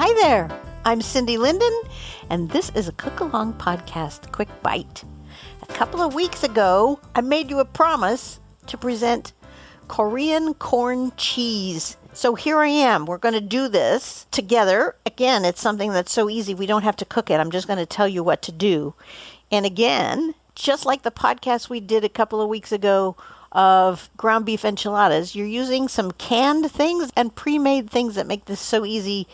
Hi there, I'm Cindy Linden, and this is a Cookalong podcast quick bite. A couple of weeks ago, I made you a promise to present Korean corn cheese. So here I am. We're going to do this together. Again, it's something that's so easy we don't have to cook it. I'm just going to tell you what to do. And again, just like the podcast we did a couple of weeks ago of ground beef enchiladas, you're using some canned things and pre-made things that make this so easy.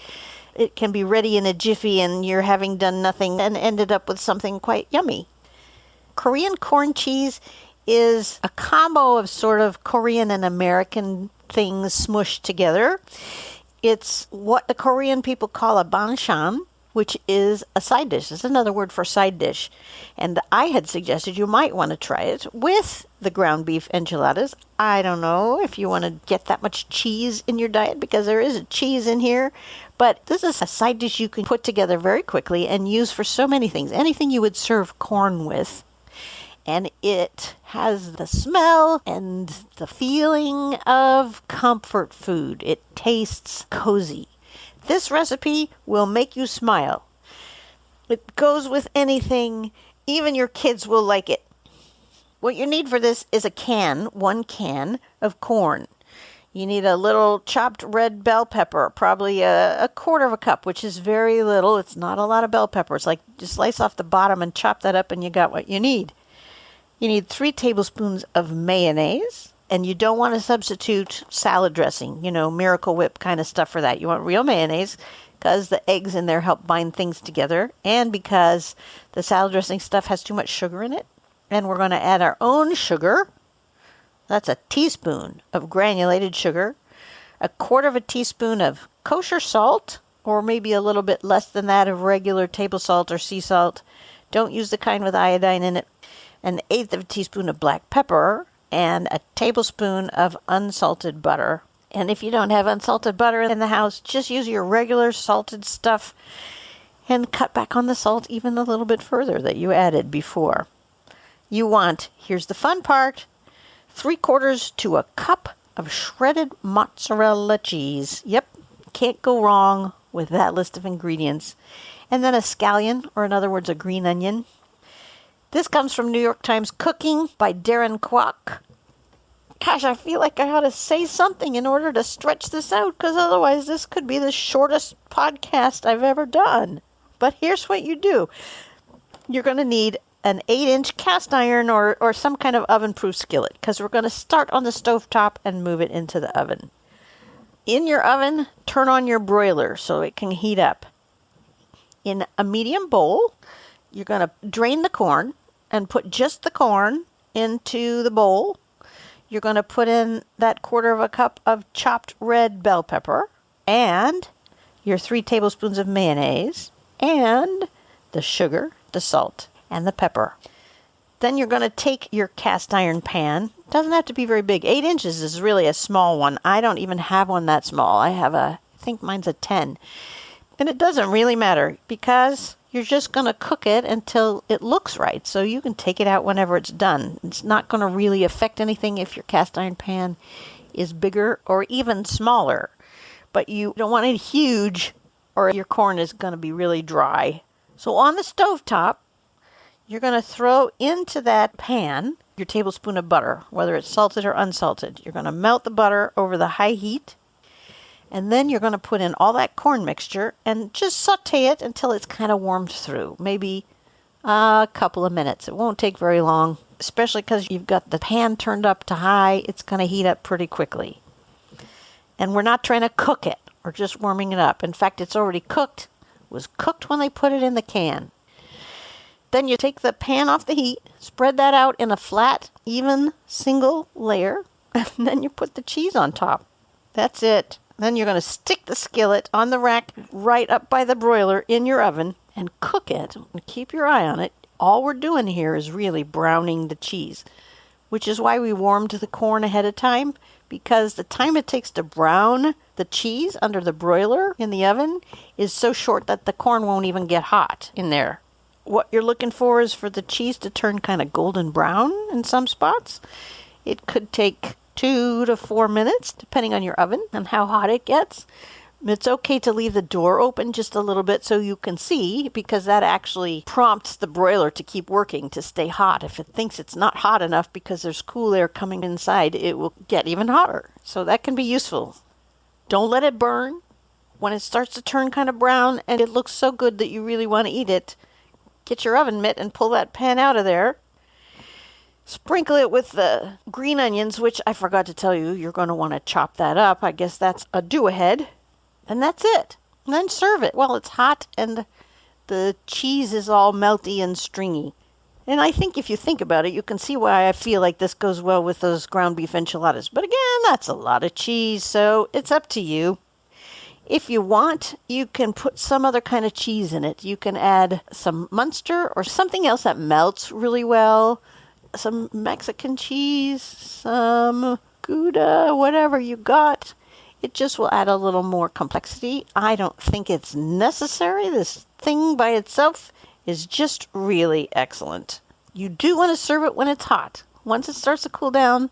It can be ready in a jiffy and you're having done nothing and ended up with something quite yummy. Korean corn cheese is a combo of sort of Korean and American things smushed together. It's what the Korean people call a banchan, which is a side dish. It's another word for side dish. And I had suggested you might want to try it with the ground beef enchiladas. I don't know if you want to get that much cheese in your diet, because there is a cheese in here. But this is a side dish you can put together very quickly and use for so many things. Anything you would serve corn with. And it has the smell and the feeling of comfort food. It tastes cozy. This recipe will make you smile. It goes with anything. Even your kids will like it. What you need for this is one can of corn. You need a little chopped red bell pepper, probably a quarter of a cup, which is very little. It's not a lot of bell pepper. It's like just slice off the bottom and chop that up and you got what you need. You need 3 tablespoons of mayonnaise. And you don't want to substitute salad dressing, Miracle Whip kind of stuff for that. You want real mayonnaise because the eggs in there help bind things together and because the salad dressing stuff has too much sugar in it. And we're going to add our own sugar. That's a teaspoon of granulated sugar, a quarter of a teaspoon of kosher salt, or maybe a little bit less than that of regular table salt or sea salt. Don't use the kind with iodine in it. An eighth of a teaspoon of black pepper, and a tablespoon of unsalted butter. And if you don't have unsalted butter in the house, just use your regular salted stuff and cut back on the salt even a little bit further that you added before. You want, here's the fun part, 3/4 to a cup of shredded mozzarella cheese. Yep, can't go wrong with that list of ingredients. And then a scallion, or in other words, a green onion. This comes from New York Times Cooking by Darren Kwok. Gosh, I feel like I ought to say something in order to stretch this out, because otherwise this could be the shortest podcast I've ever done. But here's what you do. You're going to need an 8-inch cast iron or some kind of oven-proof skillet, because we're going to start on the stovetop and move it into the oven. In your oven, turn on your broiler so it can heat up. In a medium bowl, you're going to drain the corn and put just the corn into the bowl. You're going to put in that quarter of a cup of chopped red bell pepper and your 3 tablespoons of mayonnaise and the sugar, the salt, and the pepper. Then you're going to take your cast iron pan. Doesn't have to be very big. 8 inches is really a small one. I don't even have one that small. I think mine's a 10. And it doesn't really matter because you're just going to cook it until it looks right. So you can take it out whenever it's done. It's not going to really affect anything if your cast iron pan is bigger or even smaller. But you don't want it huge or your corn is going to be really dry. So on the stovetop, you're going to throw into that pan your tablespoon of butter, whether it's salted or unsalted. You're going to melt the butter over the high heat. And then you're going to put in all that corn mixture and just saute it until it's kind of warmed through. Maybe a couple of minutes. It won't take very long, especially because you've got the pan turned up to high. It's going to heat up pretty quickly. And we're not trying to cook it. We're just warming it up. In fact, it's already cooked. It was cooked when they put it in the can. Then you take the pan off the heat, spread that out in a flat, even single layer, and then you put the cheese on top. That's it. Then you're going to stick the skillet on the rack right up by the broiler in your oven and cook it. And keep your eye on it. All we're doing here is really browning the cheese, which is why we warmed the corn ahead of time, because the time it takes to brown the cheese under the broiler in the oven is so short that the corn won't even get hot in there. What you're looking for is for the cheese to turn kind of golden brown in some spots. It could take 2 to 4 minutes, depending on your oven and how hot it gets. It's okay to leave the door open just a little bit so you can see, because that actually prompts the broiler to keep working, to stay hot. If it thinks it's not hot enough because there's cool air coming inside, it will get even hotter. So that can be useful. Don't let it burn. When it starts to turn kind of brown and it looks so good that you really want to eat it, get your oven mitt and pull that pan out of there. Sprinkle it with the green onions, which I forgot to tell you, you're going to want to chop that up. I guess that's a do-ahead. And that's it. And then serve it while it's hot and the cheese is all melty and stringy. And I think if you think about it, you can see why I feel like this goes well with those ground beef enchiladas. But again, that's a lot of cheese, so it's up to you. If you want, you can put some other kind of cheese in it. You can add some Munster or something else that melts really well. Some Mexican cheese, some Gouda, whatever you got. It just will add a little more complexity. I don't think it's necessary. This thing by itself is just really excellent. You do want to serve it when it's hot. Once it starts to cool down,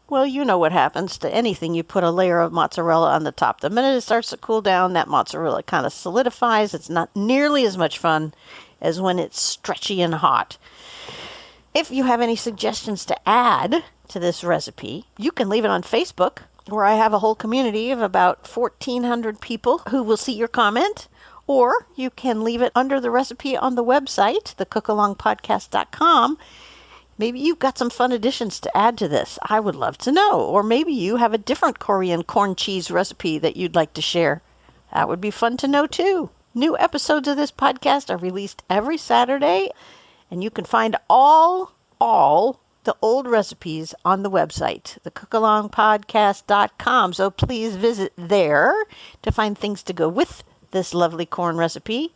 well, you know what happens to anything. You put a layer of mozzarella on the top. The minute it starts to cool down, that mozzarella kind of solidifies. It's not nearly as much fun as when it's stretchy and hot. If you have any suggestions to add to this recipe, you can leave it on Facebook, where I have a whole community of about 1,400 people who will see your comment. Or you can leave it under the recipe on the website, thecookalongpodcast.com. Maybe you've got some fun additions to add to this. I would love to know. Or maybe you have a different Korean corn cheese recipe that you'd like to share. That would be fun to know too. New episodes of this podcast are released every Saturday, and you can find all the old recipes on the website, thecookalongpodcast.com. So please visit there to find things to go with this lovely corn recipe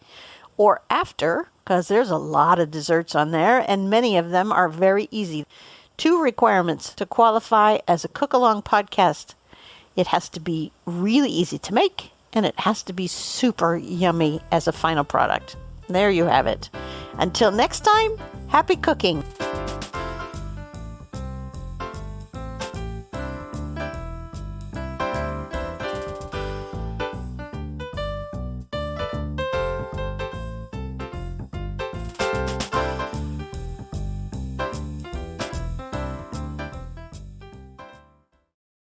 or after, because there's a lot of desserts on there and many of them are very easy. 2 requirements to qualify as a Cookalong podcast. It has to be really easy to make and it has to be super yummy as a final product. There you have it. Until next time, happy cooking.